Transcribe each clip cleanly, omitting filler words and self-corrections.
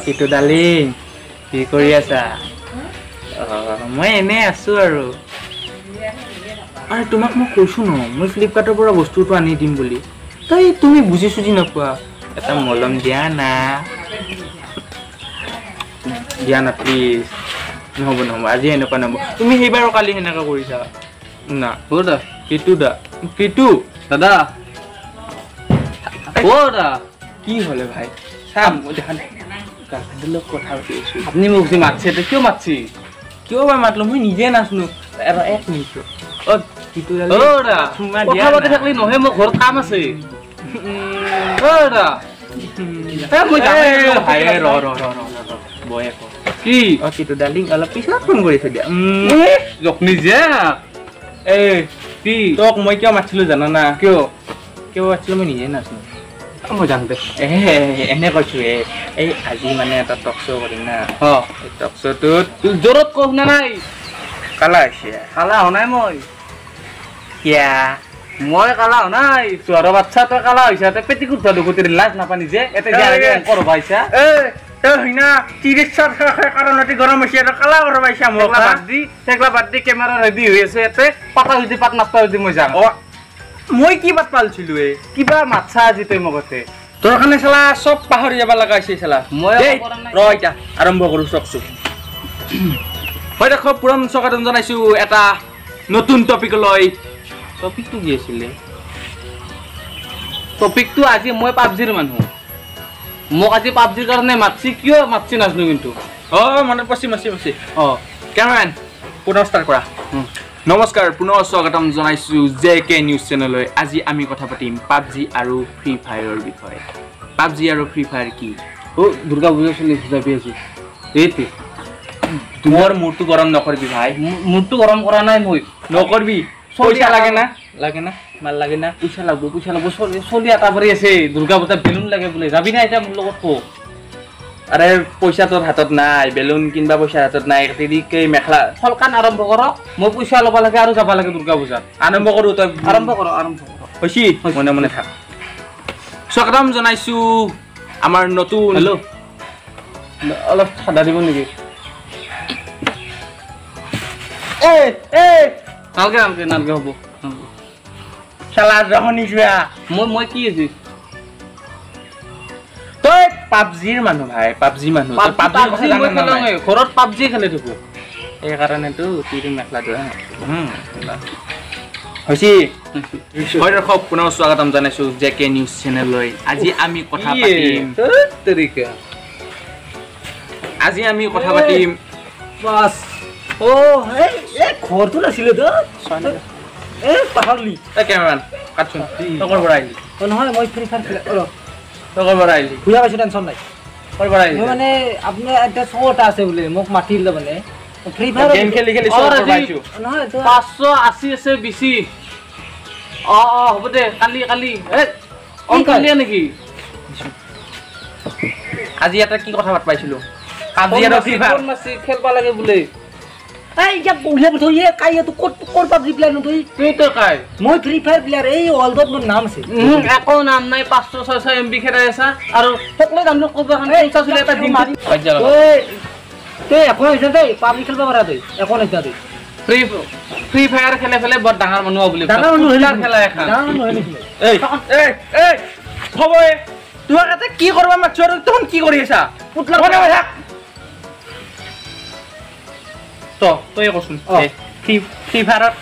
কিটো ডালিং কি কৰি আছা মই এনে আছো আৰু তোমাক মই কৈছো ন মই ফ্লিপকাৰ্টৰ পৰা বস্তুটো আনি দিম বুলি তই তুমি বুজি চুজি নপোৱা এটা মলম দিয়া না প্লিজ নহ'ব আজি এনেকুৱা নহ'ব তুমি সেইবাৰো কালি সেনেকা কৰিছা না দা কিটো দাদা কি হলে ভাই চাম দেখা নাই কথা পাতি আছো আপুনি মোক যে মাতছে কিয় মাতছি কিয় বা মাতলো মই নিজে নাচনো এক মিনিট কথা পাতি থাকলি নহয় মোৰ ঘৰত কাম আছে কি কিটো ডাৰ্লিং অলপ পিছত ফোন কৰিছো দিয়া নিজে তোক মই কিয় মাতিছিলো জানা না কিয় মাতিছিলো মই নিজে নাচনো মই জানো দে এনে কৈছো এই আজি মানে এটা টক শ্ব' কৰিম না টক শ্ব'টোত জোৰত কওঁ না নাই কালা হোৱা নাই মই কিয়া মই কালা হোৱা নাই তোৰ বাচ্ছা তই কালা হৈছা তই পেটিকুট ধোৱা দুখুতি লাজ নাপানি যে কৰবা আহিছা হইনা 30 কাৰণতে গৰম হৈছে আৰু কালা কৰবা আহিছা মোক বাদ দি কেমেৰা ৰেডি হৈ আছে ইয়াতে পাতা যদি পাত নাস্তা যদি মই যাম মই কি বাত পালছিলো কিবা মাতছা আজি তই মগতে তোৰ কাৰণে চালা চব পাহৰি যাব লগা হৈছে চালা মই এতিয়া আৰম্ভ কৰো চকচু হয় দেখো পুৰণ স্বাগতম জনাইছো এটা নতুন টপিক লৈ টপিকটো কি আছিলে টপিকটো আজি মই পাবজিৰ মানুহ মোক আজি পাবজিৰ কাৰণে মাতছি কিয় মাতছি নাজনো কিন্তু মনে পছি কেমেৰামেন পুনৰ ষ্টাৰ্ট কৰা নমস্কাৰ পুনৰ স্বাগতম জনাইছো জেকে নিউজ চেনেললৈ আজি আমি কথা পাতিম পাবজি আৰু ফ্ৰী ফায়াৰৰ বিষয়ে পাবজি আৰু ফ্ৰী ফায়াৰ কি দুৰ্গা পূজা চলি যাবি আজি এইটো তোমাৰ মূৰটো গৰম নকৰবি ভাই মূৰটো গৰম কৰা নাই মই নকৰবি পইচা লাগে না মাল লাগে না পইচা লাগব চলি এটা ভৰি আছে দুৰ্গা পূজা বেলুন লাগে বোলে যাবি না এতিয়া মোৰ লগত কো আৰে পইচা তোৰ হাতত নাই বেলুন কিনবা পইচা হাতত নাই তেৰিকে মেখলা ফলকান আৰম্ভ কৰ মই পইচা ল'ব লাগে আৰু যাব লাগে দুৰ্গা পূজাত আৰম্ভ কৰো তই আৰম্ভ কৰ হৈছি মনে মনে থাক স্বাগতম জনাইছো আমাৰ নতুন হেল্ল' অলপ ঠাণ্ডা দিব নেকি নালগে হ'ব খেলা জহনি যোৱা মই কি আজি তই পাবজিৰ মানুহ ভাই পাবজি মানুহ ঘৰত পাবজি খেলি থাকো সেইকাৰণেতো তিৰি মেখলাটো হৈছে হয় দৰ্শক পুনৰ স্বাগতম জনাইছো জেকে নিউজ চেনেললৈ আজি আমি কথা পাতিম বাস ঘৰটো নাছিলে পাহৰলি কেমেৰামেন কাটচোন তকৰ পৰা আহিলি নহয় মই ফ্ৰী ফায়াৰ খেলে তকৰ পৰা আহিলি বুজা পাইছো টেনচন নাই কৰ পৰা আহিলি মানে আপুনি এটা শ্ব' এটা আছে বোলে মোক মাতিলে মানে ফ্ৰী ফায়াৰ গেম খেলি শ্ব' পাইছো নহয় 580 আছে বেছি হ'ব দে কালি অন কালিয়া নেকি আজি এটা কি কথা পাত পাইছিলো পাবজি আৰু ফ্ৰী ফায়াৰ খেলবা লাগে বোলে ইয়া বঢ়িয়া বস্তু কাইয়াটো ক'ত পাবজি প্লেয়াৰ নতুই তুই কাই মই ফ্ৰী ফায়াৰ প্লেয়াৰ এই ৱৰ্ল্ডত মোৰ নাম আছে একো নাম নাই 500 এমবি খেলাই আছা আৰু সকলো জানো ক'বা খানে পইচা চলে এটা দিন তে এখন হৈছে দেই পাবজি খেলবা পাৰা দেই এখন হৈছে দেই ফ্ৰী ফায়াৰ খেলে ফেলে বৰ ডাঙৰ মানুহ বুলি ডাঙৰ মানুহ খেলা এখন ডাঙৰ মানুহ নেকি এই খবৰে তুই এটা কি কৰবা মাছ আৰু তখন কি কৰি আছা পুতলা বনে থাক তই কচোন ফ্ৰী ফায়াৰত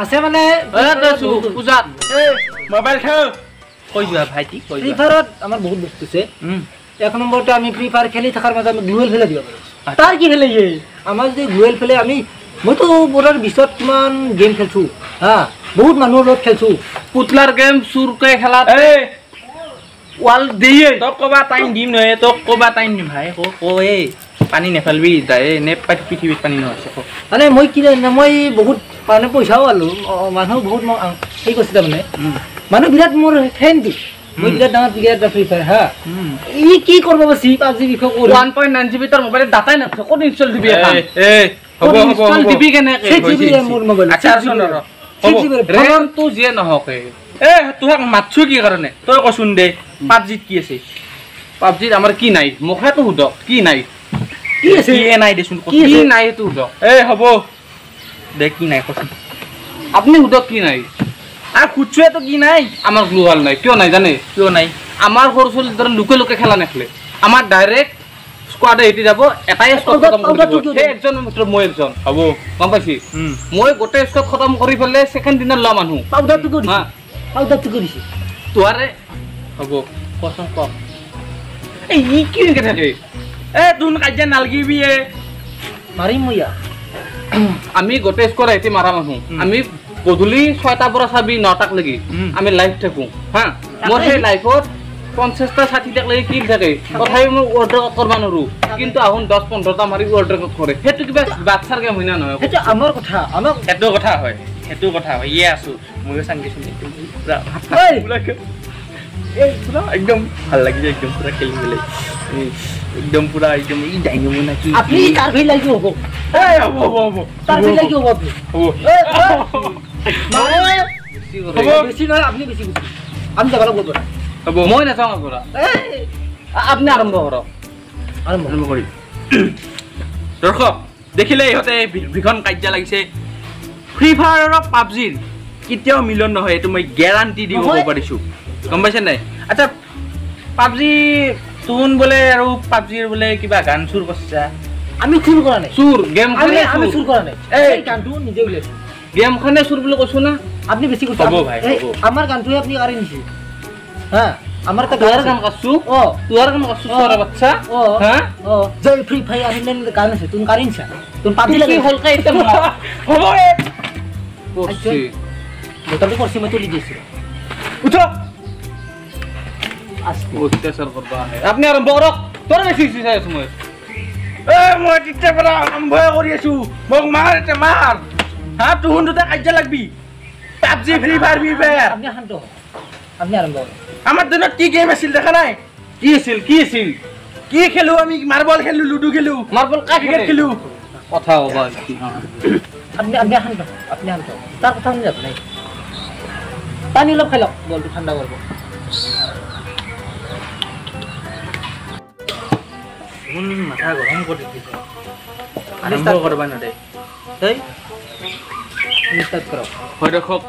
আছে মানে পূজাত মোবাইল খেল কৈ যোৱা ভাইটি ফ্ৰী ফায়াৰত আমাৰ বহুত বস্তু আছে এক নম্বৰতে আমি ফ্ৰী ফায়াৰ খেলি থকাৰ মাজত আমি গ্লুৱেল খেলে দিব পাৰোঁ তাৰ কি খেলে আমাৰ যদি গ্লুৱেল খেলে আমি মইতো বোৰৰ বিছত কিমান গেম খেলছো বহুত মানুহৰ লগত খেলছো পুতলাৰ গেম চুৰকে খেলা ৱাল দিয়ে তোক ক'বা টাইম দিম নহয় তোক ক'বা টাইম দিম ভাই পানী নেফালবি নে পৃথিৱীত পানী নহৈছে মানে মই কি মই বহুত মানে পইচাও পালো মানুহ বহুত সেই কৰিছে তাৰমানে মানুহ বিৰাট মোৰ ফেনটো মই বিৰাট ডাঙৰ প্লেয়াৰ ফ্ৰী ফায়াৰ ই কি কৰিব পাবজি বিষয়ে 1.9 GB তাৰ মোবাইলত ডাটাই নাথাকে ক'ত ইনষ্টল দিবি হ'ব দিবি কেনেকে মোৰ মোবাইল আচ্ছা শুন ৰেম তো যিয়ে নহকে তোক মাতছো কি কাৰণে তই কচোন দে পাবজিত কি আছে পাবজিত আমাৰ কি নাই মুখেতো সুধক কি নাই কি আছে কি নাই দেচোন কি নাই তো সুধক হ'ব দে কি নাই কচোন আপুনি সুধক কি নাই আর খুচুয়ে তো কি নাই আমাৰ গ্লোবাল নাই কিয় নাই জানে কিয় নাই আমাৰ সৰু ছোৱালী ধৰ লোকে লোকে খেলা নেখেলে আমাৰ ডাইৰেক্ট স্কোৱাডে এটি যাব এটাই স্কোৱাড খতম কৰিব সেই একজন মাত্ৰ মই একজন হ'ব গম পাইছি মই গোটেই স্কোৱাড খতম কৰি ফেলে সেকেন্ড দিনা ল মানুহ পাউডাৰটো কৰিছে পাউডাৰটো কৰিছে তোৱাৰে হ'ব কচোন ক এই ই কি এনেকে থাকে তুন কাজিয়া নালগিবি মাৰিম মই আমি গোটেই স্কোৱাড এটি মাৰা মানুহ আমি গধূলি 6টাৰ পৰা চাবি 9টাক লাগি আমি লাইভ থাকো হা মোৰ সেই লাইভত 50টা 60টাক লাগি কিল থাকে তথাপি মই অৰ্ডাৰ কৰিব নোৱাৰো কিন্তু আহুন 10-15টা মাৰি অৰ্ডাৰ কৰে সেইটো কিবা বাচ্চাৰ গেম হয় না নহয় সেইটো আমাৰ কথা আমাৰ সেইটো কথা হয় ইয়ে আছো ময়ো চাংগিছো পুৰা এই পুৰা একদম ভাল লাগি যায় একদম পুৰা খেলি মেলি একদম পুৰা একদম ই ডাইনামো না কি আপনি কার ভাই লাগি হ'ব হ'ব কার ভাই লাগি হ'ব আপনি বেশি নয় আপনি বেশি বুঝি আমি যাবার বলবো না হ'ব মই নাচাওঁ পৰা আপনি আৰম্ভ কৰক আৰম্ভ কৰি দৰ্শক দেখিলে ইহঁতে ভীষণ কাজিয়া লাগিছে ফ্ৰী ফায়াৰ আৰু পাবজিৰ কেতিয়াও মিলন নহয় এইটো মই গ্যাৰান্টি দি ক'ব পাৰিছো গম পাইছে নাই আচ্ছা পাবজি তুন বোলে আৰু পাবজিৰ বোলে কিবা গান চুৰ কৰিছা আমি চুৰ কৰা নাই চুৰ গেমখনে আমি চুৰ কৰা নাই এই গানটো নিজে উলিয়াইছে গেমখনে চুৰ বুলি কৈছো না আপনি বেশি করতে হ'ব ভাই হ'ব আমার গানটোই আপনি আরে নিছে হ্যাঁ আমার তা তোর গান কাছু তোর গান কাছু সরা বাচ্চা হ্যাঁ যে ফ্রি ফায়ার হিলেন গান আছে তুমি কারিনছা তুমি পাবজি লাগি হলকা এটা হ'ব করছি মোটামুটি করছি মই তুলি দিছি উঠো আস্তে অত্যাচার করবা আপনি আরম্ভ করক তোর বেশি চাই আছো মই মই তিতে পৰা আৰম্ভ কৰি আছো মোক মাৰ এটা মাৰ হা তুহুন দুটা কাজিয়া লাগবি পাবজি ফ্রি ফায়ার আপনি শান্ত আপনি আরম্ভ করুন আমার দিনত কি গেম আছিল দেখা নাই কি আছিল কি খেলো আমি মার্বল খেলো লুডো খেলো মার্বল ক্রিকেট খেলো কথা হবা আপনি শান্ত তার কথা শুনি যাব নাই পানি অলপ খাই লওক বলটো ঠান্ডা করব মাথা গরম করে দিছে আরম্ভ করবা না দে এই স্টার্ট করো হয় দর্শক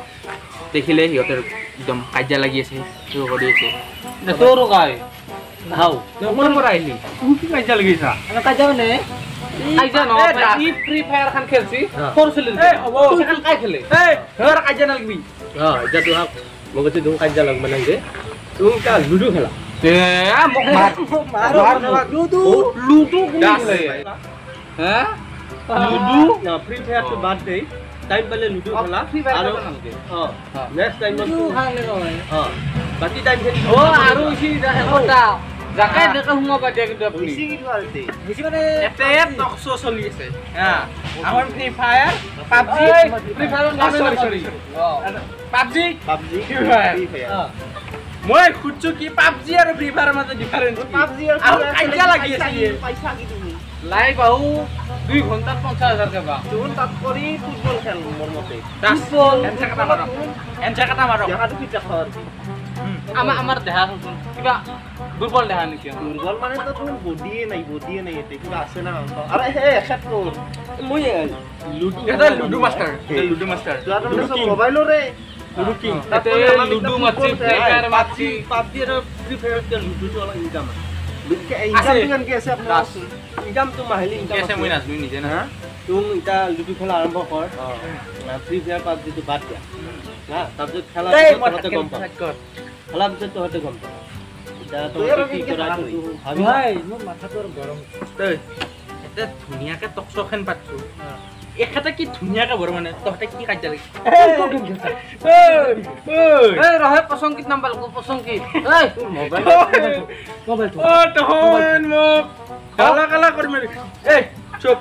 দেখিলে সিহঁতৰ একদম কাজিয়া লাগি আছে কিয় কৰি আছে তোৰ গায় হাও মোৰ পৰা আহিলি তুমি কি কাজিয়া লাগিছা আমি কাজিয়া মানে কাজিয়া নহয় ই ফ্ৰী ফায়াৰ খান খেলছি কৰিছিল তুই খান কাই খেলে হেৰ কাজিয়া নালাগবি এতিয়া তো মগতে দুম কাজিয়া লাগ মানে যে তুমি কা লুডো খেলা মোক মাৰ লুডো খেলে হা লুডো না ফ্ৰি ফায়াৰ তো বাদ দেই টাইম পালে লুডো খেলা আৰু নেক্সট টাইম লুডো খালে নহয় বাকি টাইম খেলি আৰু ইছি এটা জাকাই দেখা হুমা দিয়া কিন্তু আপুনি বেছি কি ধৰতে বেছি মানে এতে টকশো চলি আছে হ্যাঁ আমাৰ ফ্ৰী ফায়াৰ পাবজি ফ্ৰী ফায়াৰৰ নাম সৰি পাবজি ফ্ৰী ফায়াৰ মই খুঁজছো কি পাবজি আৰু ফ্ৰী ফায়াৰৰ মাজত ডিফাৰেন্স পাবজি আৰু কাজিয়া লাগি আছে পইচা কি তুমি লাইভ আহো 2 ঘন্টাত 50,000 টকা তুমি তাত কৰি ফুটবল খেল মোৰ মতে ফুটবল এনচা কাটা মাৰো দেখাটো কি দেখা আমাৰ দেহা কিবা দুৰ্বল দেহা নেকি দুৰ্বল মানে তো তুমি বডিয়ে নাই এতে কিবা আছে না আৰে হে একসাথ কৰ মই লুডু মাস্টাৰ তুমি মোবাইলৰে লুডু কিং তাতে লুডু মাছি ফ্ৰী ফায়াৰ মাছি পাবজি আৰু ফ্ৰী ফায়াৰ লুডুটো অলপ ইনকাম ইনকাম কি আছে আপোনাৰ ইনকাম তো মাহিলি ইনকাম আছে মই নাজনো নিজে না তুমি এটা লুডু খেলা আৰম্ভ কৰ ফ্ৰী ফায়াৰ পাবজি তো বাদ দিয়া না তাৰপিছত খেলা তহঁতে গম পা খেলা পিছত তহঁতে গম পা এটা তহঁতে কি কৰা ভাবি ভাই মোৰ মাথাটো গৰম তই এটা ধুনীয়াকে টকচকেন পাতছো এখাটা কি ধুনীয়াকে ভৰ মানে তহঁতে কি কাজিয়া লাগি এই ৰহে পছংকিত নাম্বাৰ পছংকিত এই তোৰ মোবাইল ও তহন মোক কালা কৰি মাৰি এই চুপ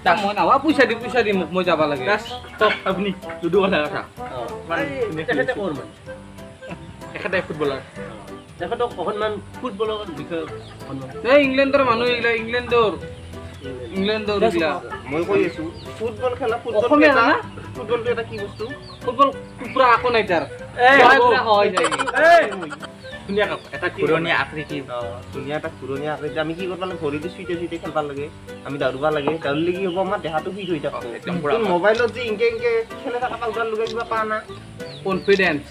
তা মই নাৱা পইচা দি মোক মই যাব লাগে বাস টক আপুনি লুডু কথা মানে তেখেতে কৰ মানে এখাটা ফুটবলাৰ তেখেতে অকণমান ফুটবলৰ বিষয়ে এই ইংলেণ্ডৰ মানুহ ইংলেণ্ডৰ মই কৈ আছো ফুটবল খেলা ফুটবলটো এটা কি বস্তু ফুটবল পুৰা আকো নাই তাৰ হয় যায় ধুনীয়া কাপ এটা ঘূৰণীয়া আকৃতি ধুনীয়া এটা ঘূৰণীয়া আকৃতি আমি কি কৰিব লাগে ভৰিটো চুইটে চুইটে খেলব লাগে আমি দাউৰিব লাগে দাউৰিলে কি হ'ব আমাৰ দেহাটো ফিট হৈ থাকিব মোবাইলত যে ইনকে খেলে থকা পাউডাৰ লগাই কিবা পা না কনফিডেন্স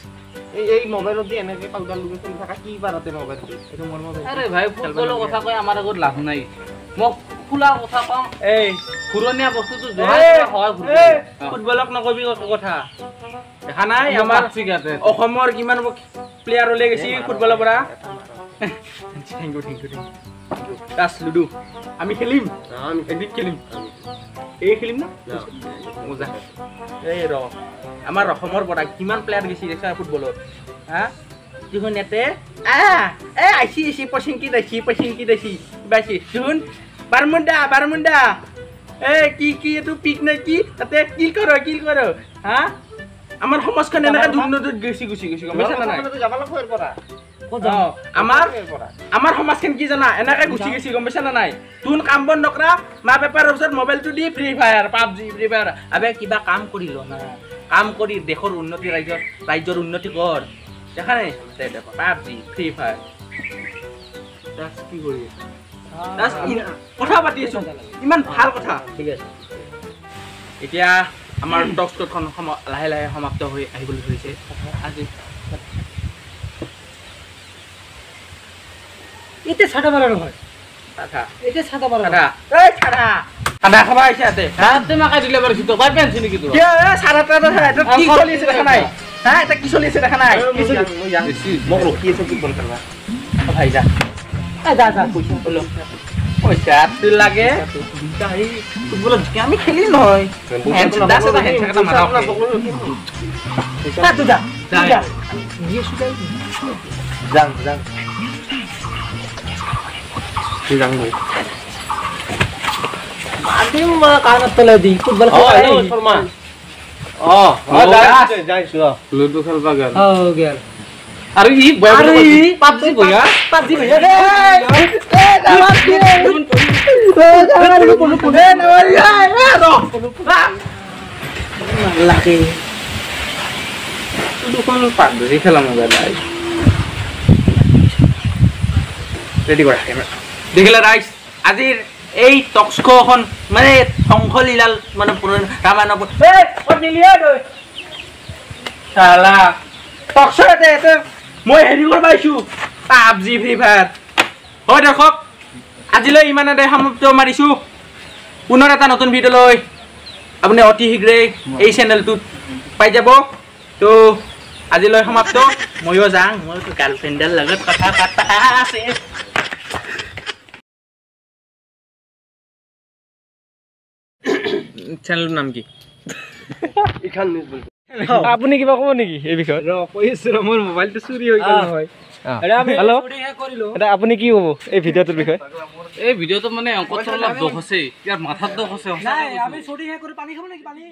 এই মোবাইলত যে এনেকে পাউডাৰ লগাই খেলি থকা কি পাৰতে মোবাইলটো এইটো মোৰ মোবাইল আৰে ভাই ফুটবলৰ কথা কৈ আমাৰ আগত লাভ নাই মোক খোলা কথা কম এই ঘূৰণীয়া বস্তুটো জহাই হয় ফুটবলক নকবি কথা দেখা নাই আমাৰ অসমৰ কিমান প্লেয়াৰ ওলাই গৈছে ফুটবলৰ পৰা থেংক ইউ দাস লুডু আমি খেলিম এদিন খেলিম এই খেলিম না মজা এই ৰ আমাৰ অসমৰ পৰা কিমান প্লেয়াৰ গৈছে দেখা ফুটবলত হা যখন এতে আইছি পচিংকি দাইছি বাইছি শুন বারমুন্ডা কি এটো পিক নে কি তাতে কিল করো হা আমার সমাজখন এনেকা দুর্নীতিত গেছি গম পাইছা না নাই যাব লাগব এর পৰা আমার সমাজখন কি জানা এনেকা গুছি গেছি গম পাইছা না নাই তুন কাম বন নকৰা মা পেপাৰৰ ওচৰত মোবাইলটো দি free fire PUBG free fire আবে কিবা কাম কৰিল না কাম কৰি দেশৰ উন্নতি ৰাজ্যৰ উন্নতি কৰ দেখা নাই দেখো পাবজি ফ্ৰী ফায়াৰ দাস কি কৰি দাস কথা পাতি আছো ইমান ভাল কথা ঠিক আছে এতিয়া আমাৰ টক স্কটখন লাহে লাহে সমাপ্ত হৈ আহিবলৈ ধৰিছে আজি এতে ছাটা মাৰা নহয় কথা এতে ছাটা মাৰা খানা এই খানা খাবা আহিছে ইয়াতে হাতে মাকাই দিলে বাৰু তো বাই পেনছি নেকি তো কি সাৰাটা কি চলি আছে দেখা নাই হা এটা কি চলি আছে দেখা নাই মোক ৰখি আছে ফুটবল খেলবা ভাই যা যা পইচা লাগে ফুটবলত আমি খেলি নহয় লুডু খেলবা গেল আৰু ই পাবজি বয়া খেলা মোবাইল ৰেডি কৰা দেখিলে ৰাইজ আজিৰ এই টক্সখন মানে ধ্বংসলীলাল মানে ৰামায়ণ টক্সতে মই হেৰি কৰিব আহিছো পাবজি ফ্ৰী ফায়াৰ হয় দৰ্শক আজিলৈ ইমানতে সমাপ্ত মাৰিছো পুনৰ এটা নতুন ভিডিঅ' লৈ আপুনি অতি শীঘ্ৰেই এই চেনেলটোত পাই যাব তো আজিলৈ সমাপ্ত ময়ো যাওঁ মোৰ গাৰ্লফ্ৰেণ্ডৰ লগত কথা পাতা আছে চেনেলটোৰ নাম কি আপুনি কিবা ক'ব নেকি এই বিষয়ত মোৰ মোবাইলটো চুৰি হৈ গ'ল নহয় হেল্ল' আপুনি কি ক'ব এই ভিডিঅ'টোৰ বিষয়ে এই ভিডিঅ'টো মানে অংকত অলপ দোষ আছে ইয়াৰ মাথাত দোষ আছে আমি চুৰি কৰি পানী খাব নেকি পানী